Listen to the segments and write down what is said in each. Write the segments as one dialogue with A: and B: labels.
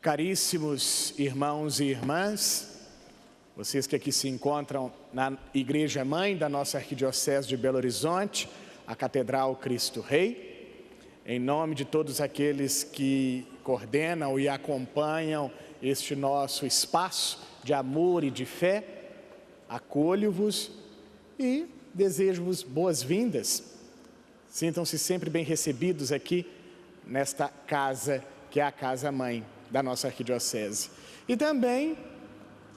A: Caríssimos irmãos e irmãs, vocês que aqui se encontram na Igreja Mãe da nossa Arquidiocese de Belo Horizonte, a Catedral Cristo Rei, em nome de todos aqueles que coordenam e acompanham este nosso espaço de amor e de fé, acolho-vos e desejo-vos boas-vindas. Sintam-se sempre bem recebidos aqui nesta casa que é a Casa Mãe da nossa Arquidiocese. E também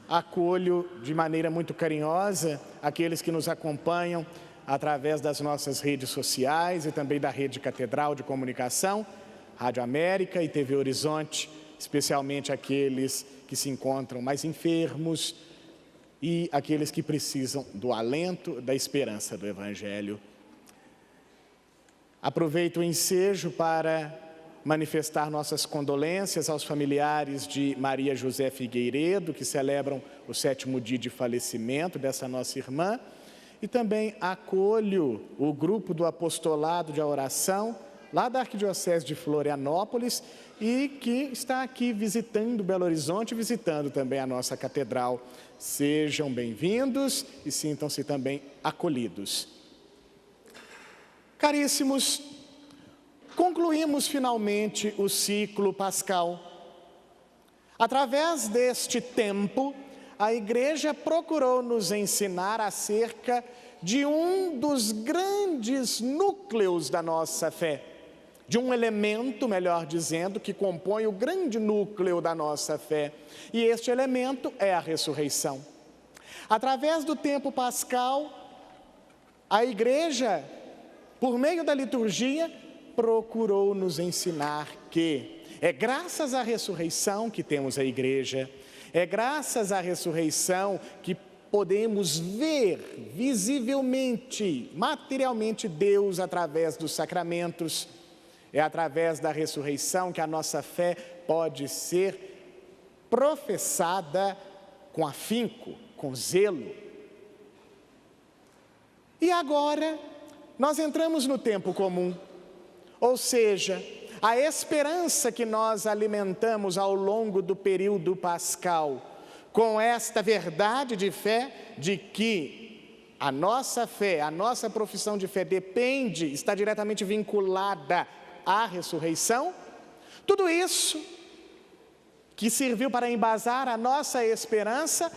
A: acolho de maneira muito carinhosa aqueles que nos acompanham através das nossas redes sociais e também da Rede Catedral de Comunicação, Rádio América e TV Horizonte, especialmente aqueles que se encontram mais enfermos e aqueles que precisam do alento, da esperança do Evangelho. Aproveito o ensejo para manifestar nossas condolências aos familiares de Maria José Figueiredo, que celebram o 7º dia de falecimento dessa nossa irmã, e também acolho o grupo do apostolado de oração, lá da Arquidiocese de Florianópolis, e que está aqui visitando Belo Horizonte, visitando também a nossa catedral. Sejam bem-vindos e sintam-se também acolhidos. Caríssimos, concluímos finalmente o ciclo pascal. Através deste tempo, a Igreja procurou nos ensinar acerca de um dos grandes núcleos da nossa fé, de um elemento, melhor dizendo, que compõe o grande núcleo da nossa fé. E este elemento é a ressurreição. Através do tempo pascal, a Igreja, por meio da liturgia, procurou nos ensinar que é graças à ressurreição que temos a Igreja, é graças à ressurreição que podemos ver visivelmente, materialmente Deus através dos sacramentos, é através da ressurreição que a nossa fé pode ser professada com afinco, com zelo. E agora nós entramos no tempo comum. Ou seja, a esperança que nós alimentamos ao longo do período pascal, com esta verdade de fé, de que a nossa fé, a nossa profissão de fé depende, está diretamente vinculada à ressurreição, tudo isso que serviu para embasar a nossa esperança,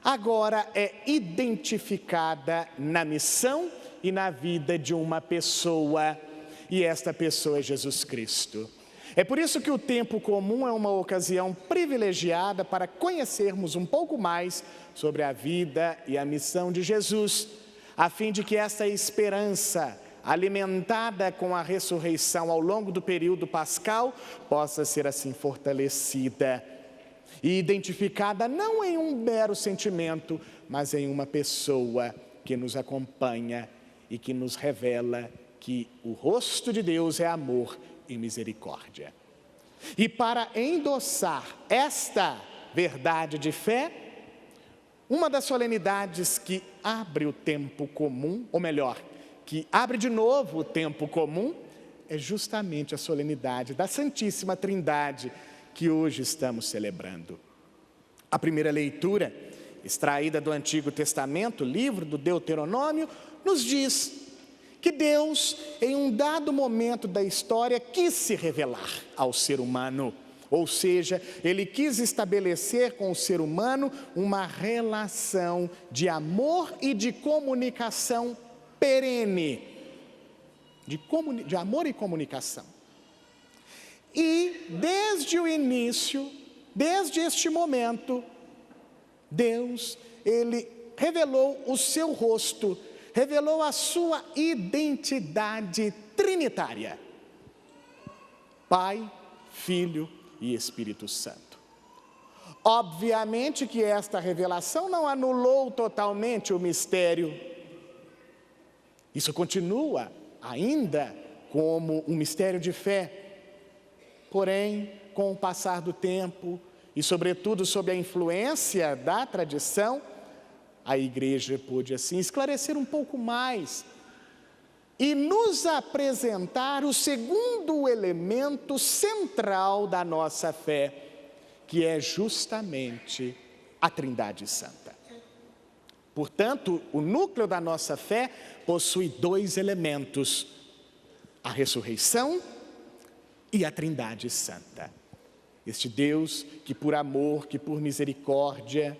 A: agora é identificada na missão e na vida de uma pessoa, e esta pessoa é Jesus Cristo. É por isso que o tempo comum é uma ocasião privilegiada para conhecermos um pouco mais sobre a vida e a missão de Jesus, a fim de que essa esperança, alimentada com a ressurreição ao longo do período pascal, possa ser assim fortalecida e identificada não em um mero sentimento, mas em uma pessoa que nos acompanha e que nos revela que o rosto de Deus é amor e misericórdia. E para endossar esta verdade de fé, uma das solenidades que abre o tempo comum, ou melhor, que abre de novo o tempo comum, é justamente a solenidade da Santíssima Trindade que hoje estamos celebrando. A primeira leitura, extraída do Antigo Testamento, livro do Deuteronômio, nos diz que Deus, em um dado momento da história, quis se revelar ao ser humano. Ou seja, Ele quis estabelecer com o ser humano uma relação de amor e de comunicação perene. De amor e comunicação. E desde o início, desde este momento, Deus, Ele revelou o seu rosto, revelou a sua identidade trinitária. Pai, Filho e Espírito Santo. Obviamente que esta revelação não anulou totalmente o mistério. Isso continua ainda como um mistério de fé. Porém, com o passar do tempo e sobretudo sob a influência da tradição, a Igreja pôde assim esclarecer um pouco mais e nos apresentar o segundo elemento central da nossa fé, que é justamente a Trindade Santa. Portanto, o núcleo da nossa fé possui dois elementos: a ressurreição e a Trindade Santa. Este Deus que por amor, que por misericórdia,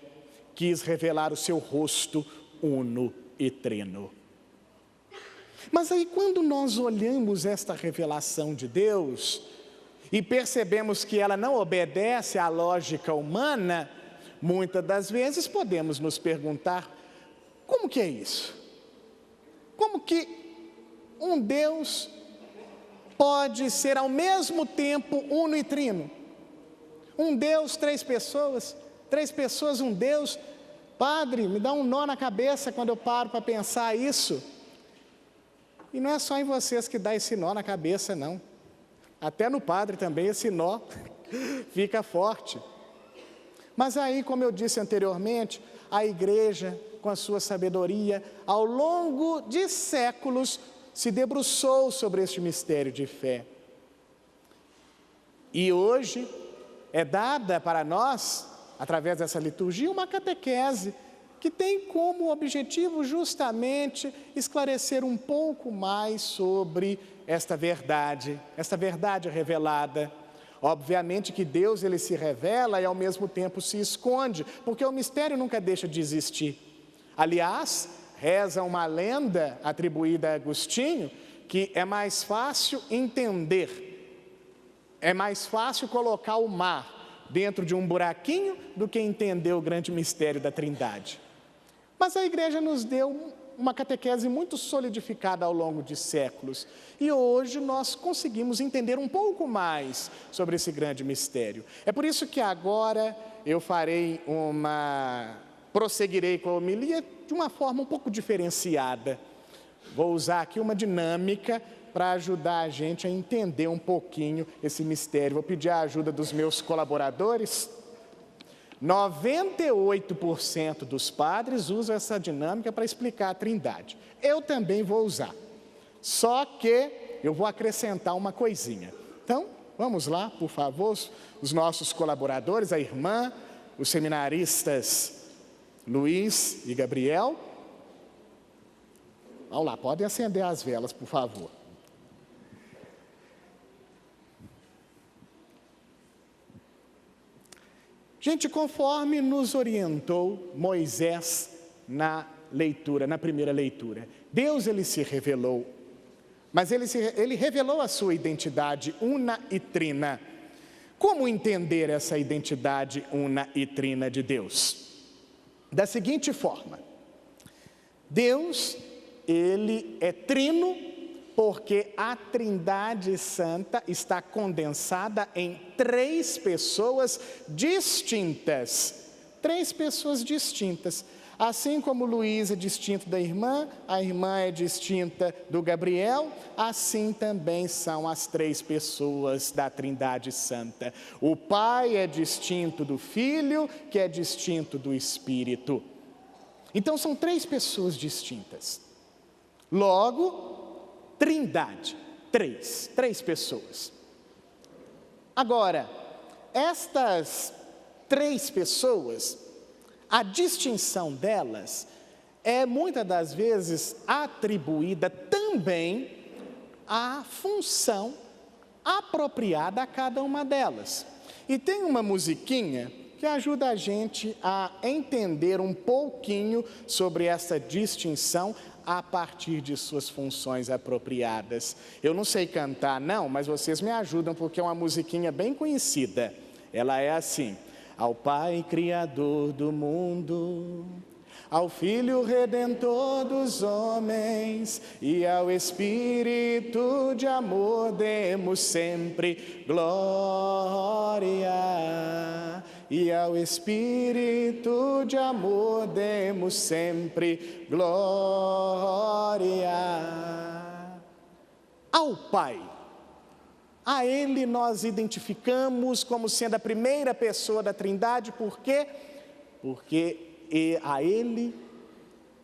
A: quis revelar o seu rosto uno e trino. Mas aí quando nós olhamos esta revelação de Deus e percebemos que ela não obedece à lógica humana, muitas das vezes podemos nos perguntar: como que é isso? Como que um Deus pode ser ao mesmo tempo uno e trino? Um Deus, três pessoas, um Deus. Padre, me dá um nó na cabeça quando eu paro para pensar isso. E não é só em vocês que dá esse nó na cabeça, não. Até no padre também esse nó fica forte. Mas aí, como eu disse anteriormente, a igreja, com a sua sabedoria, ao longo de séculos, se debruçou sobre este mistério de fé. E hoje é dada para nós, através dessa liturgia, uma catequese que tem como objetivo justamente esclarecer um pouco mais sobre esta verdade revelada. Obviamente que Deus, ele se revela e ao mesmo tempo se esconde, porque o mistério nunca deixa de existir. Aliás, reza uma lenda atribuída a Agostinho, que é mais fácil entender, é mais fácil colocar o mar dentro de um buraquinho do que entender o grande mistério da Trindade. Mas a igreja nos deu uma catequese muito solidificada ao longo de séculos. E hoje nós conseguimos entender um pouco mais sobre esse grande mistério. É por isso que agora eu prosseguirei com a homilia de uma forma um pouco diferenciada. Vou usar aqui uma dinâmica para ajudar a gente a entender um pouquinho esse mistério. Vou pedir a ajuda dos meus colaboradores. 98% dos padres usam essa dinâmica para explicar a Trindade. Eu também vou usar. Só que eu vou acrescentar uma coisinha. Então, vamos lá, por favor, os nossos colaboradores, a irmã, os seminaristas Luiz e Gabriel. Vamos lá, podem acender as velas, por favor. Gente, conforme nos orientou Moisés na primeira leitura, Deus, ele se revelou, mas ele revelou a sua identidade una e trina. Como entender essa identidade una e trina de Deus? Da seguinte forma: Deus, ele é trino porque a Trindade Santa está condensada em três pessoas distintas. Três pessoas distintas. Assim como Luiz é distinto da irmã, a irmã é distinta do Gabriel, assim também são as três pessoas da Trindade Santa. O Pai é distinto do Filho, que é distinto do Espírito. Então são três pessoas distintas. Logo, Trindade, três pessoas. Agora, estas três pessoas, a distinção delas é muitas das vezes atribuída também à função apropriada a cada uma delas. E tem uma musiquinha que ajuda a gente a entender um pouquinho sobre essa distinção a partir de suas funções apropriadas. Eu não sei cantar não, mas vocês me ajudam porque é uma musiquinha bem conhecida. Ela é assim: ao Pai Criador do mundo, ao Filho Redentor dos homens e ao Espírito de amor demos sempre glória. E ao Espírito de amor demos sempre glória. Ao Pai, a Ele nós identificamos como sendo a primeira pessoa da Trindade. Por quê? Porque a Ele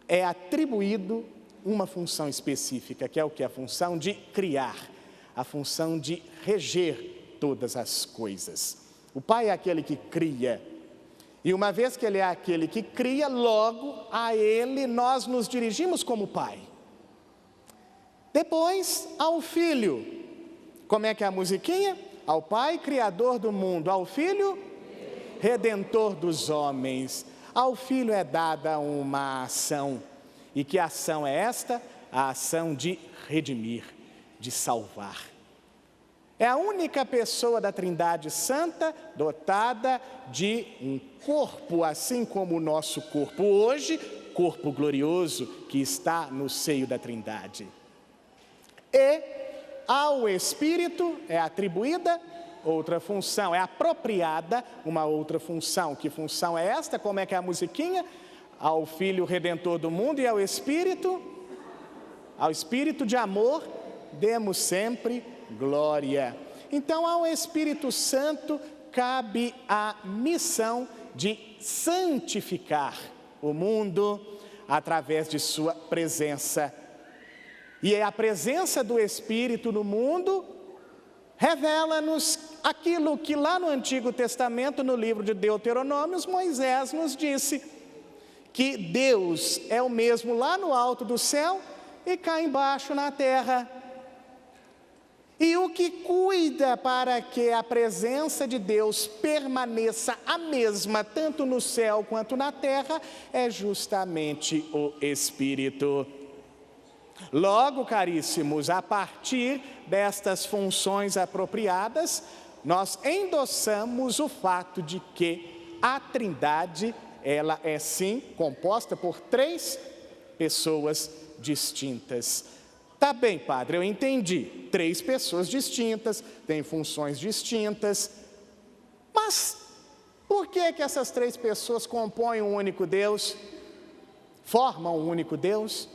A: é atribuído uma função específica, que é o que? A função de criar, a função de reger todas as coisas. O Pai é aquele que cria. E uma vez que Ele é aquele que cria, logo a Ele nós nos dirigimos como Pai. Depois, ao Filho. Como é que é a musiquinha? Ao Pai, Criador do mundo. Ao Filho, Redentor dos homens. Ao Filho é dada uma ação. E que ação é esta? A ação de redimir, de salvar. É a única pessoa da Trindade Santa dotada de um corpo, assim como o nosso corpo hoje, corpo glorioso que está no seio da Trindade. E ao Espírito é atribuída outra função, é apropriada uma outra função. Que função é esta? Como é que é a musiquinha? Ao Filho Redentor do mundo e ao Espírito de amor, demos sempre glória. Então, ao Espírito Santo cabe a missão de santificar o mundo através de sua presença. E a presença do Espírito no mundo revela-nos aquilo que lá no Antigo Testamento, no livro de Deuteronômios, Moisés nos disse, que Deus é o mesmo lá no alto do céu e cá embaixo na terra. E o que cuida para que a presença de Deus permaneça a mesma, tanto no céu quanto na terra, é justamente o Espírito. Logo, caríssimos, a partir destas funções apropriadas, nós endossamos o fato de que a Trindade, ela é sim composta por 3 pessoas distintas. Tá bem, padre, eu entendi. 3 pessoas distintas, têm funções distintas. Mas por que essas 3 pessoas compõem um único Deus? Formam um único Deus?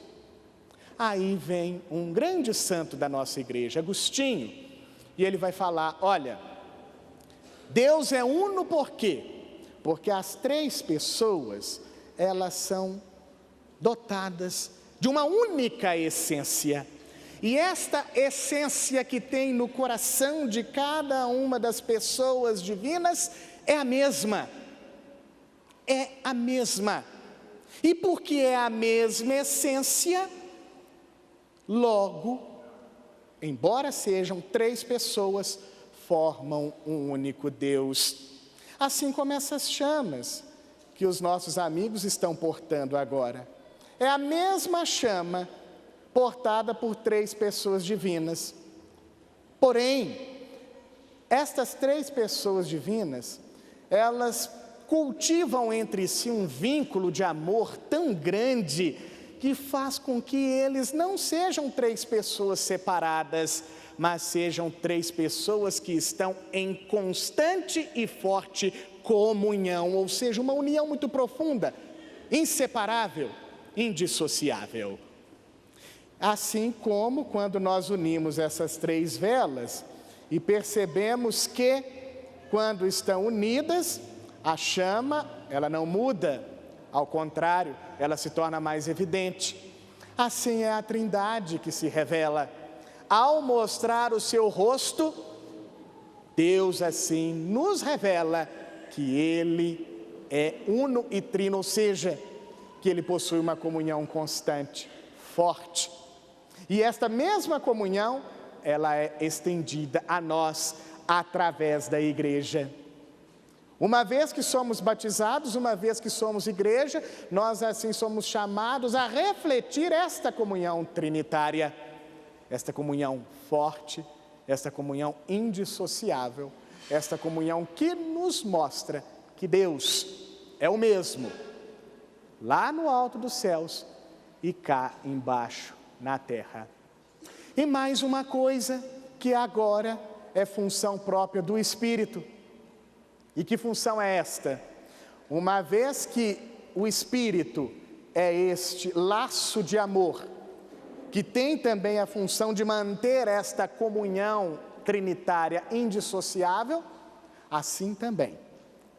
A: Aí vem um grande santo da nossa igreja, Agostinho, e ele vai falar, olha, Deus é uno por quê? Porque as 3 pessoas, elas são dotadas de uma única essência. E esta essência que tem no coração de cada uma das pessoas divinas é a mesma. É a mesma. E porque é a mesma essência, logo, embora sejam 3 pessoas, formam um único Deus. Assim como essas chamas que os nossos amigos estão portando agora. É a mesma chama portada por 3 pessoas divinas. Porém, estas 3 pessoas divinas, elas cultivam entre si um vínculo de amor tão grande que faz com que eles não sejam 3 pessoas separadas, mas sejam 3 pessoas que estão em constante e forte comunhão, ou seja, uma união muito profunda, inseparável, indissociável. Assim como quando nós unimos essas 3 velas e percebemos que quando estão unidas, a chama, ela não muda, ao contrário, ela se torna mais evidente. Assim é a Trindade que se revela. Ao mostrar o seu rosto, Deus assim nos revela que Ele é uno e trino, ou seja, que Ele possui uma comunhão constante, forte. E esta mesma comunhão, ela é estendida a nós através da igreja. Uma vez que somos batizados, uma vez que somos igreja, nós assim somos chamados a refletir esta comunhão trinitária, esta comunhão forte, esta comunhão indissociável, esta comunhão que nos mostra que Deus é o mesmo, lá no alto dos céus e cá embaixo na terra. E mais uma coisa que agora é função própria do Espírito. E que função é esta? Uma vez que o Espírito é este laço de amor, que tem também a função de manter esta comunhão trinitária indissociável, assim também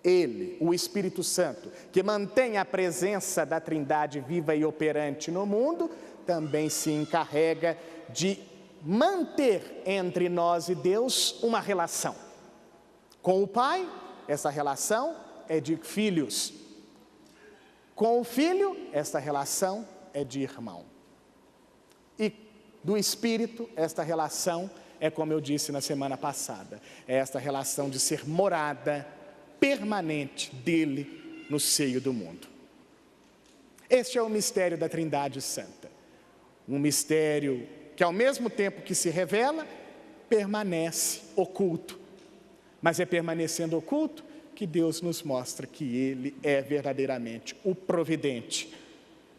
A: Ele, o Espírito Santo, que mantém a presença da Trindade viva e operante no mundo, também se encarrega de manter entre nós e Deus uma relação com o Pai essa relação é de filhos. Com o Filho, esta relação é de irmão. E do Espírito, esta relação é como eu disse na semana passada, é esta relação de ser morada permanente dele no seio do mundo. Este é o mistério da Trindade Santa. Um mistério que ao mesmo tempo que se revela, permanece oculto. Mas é permanecendo oculto que Deus nos mostra que Ele é verdadeiramente o providente.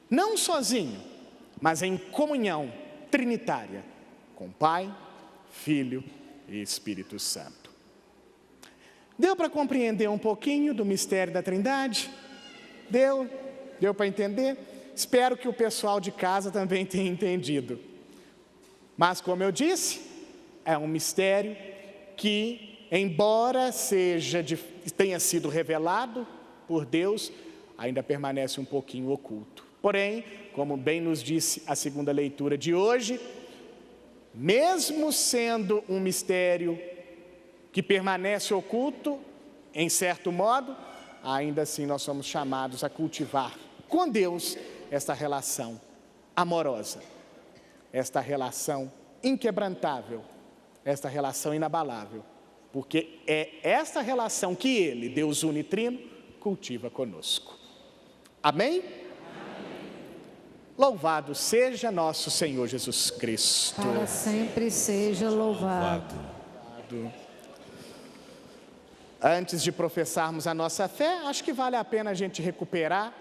A: Não sozinho, mas em comunhão trinitária com Pai, Filho e Espírito Santo. Deu para compreender um pouquinho do mistério da Trindade? Deu para entender? Espero que o pessoal de casa também tenha entendido. Mas como eu disse, é um mistério que, embora tenha sido revelado por Deus, ainda permanece um pouquinho oculto. Porém, como bem nos disse a segunda leitura de hoje, mesmo sendo um mistério que permanece oculto, em certo modo, ainda assim nós somos chamados a cultivar com Deus esta relação amorosa, esta relação inquebrantável, esta relação inabalável, porque é esta relação que Ele, Deus unitrino, cultiva conosco. Amém? Louvado seja nosso Senhor Jesus Cristo.
B: Para sempre seja louvado.
A: Antes de professarmos a nossa fé, acho que vale a pena a gente recuperar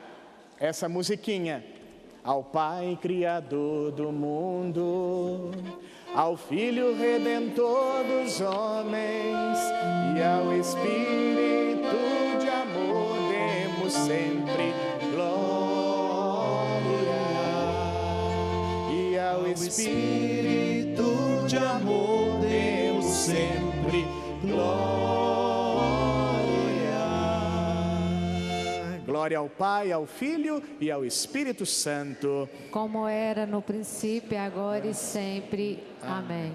A: essa musiquinha. Ao Pai Criador do mundo, ao Filho Redentor dos homens e ao Espírito de amor demos sempre glória. E ao Espírito de amor demos sempre glória. Glória ao Pai, ao Filho e ao Espírito Santo.
B: Como era no princípio, agora e sempre. Amém.